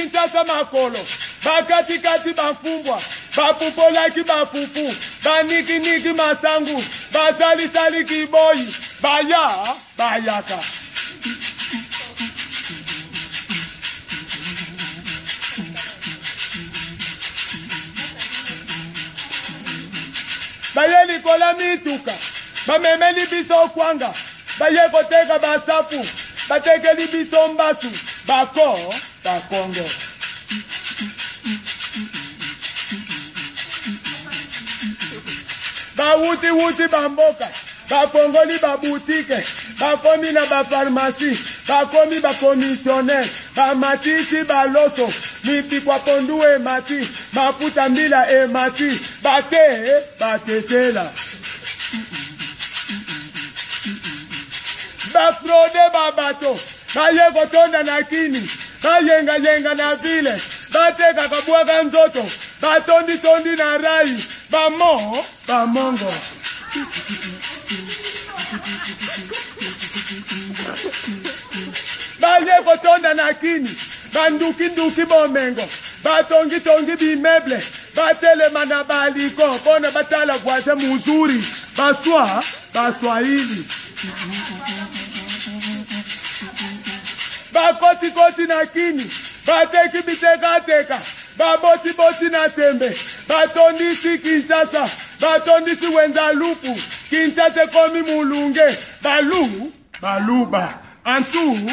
Kinshasa makolo, bakatikati bafumbwa, bapupolaki bapupu, baniki masangu, basali kiboyi, bayaka. Baye likola mituka, bamemeli biso kwanga, baye koteka basafu, batekeli biso mbasu, bakongo. Wuti bamboka, bakongoli babutike, bakomi na bafarmasi, bakomi bakomisioner, bamatisi baloso, mipikwa pondu mati, mafuta mbila mati, batetela. Bafrode babato, baye kotonda na kini, bayenga na vile, bateka kabwaga nzoto, batondi na rai, bamongo. Baye kotonda na kini, banduki bomengo, batongi bimeble, batelema na baliko, kona batala kwaze muzuri, baswahili. Bakoti na kini, bateki biteka, baboti na tembe, batondisi Kinshasa, batondisi wenza lupu, Kinshasa komi mulunge, baluba, antu.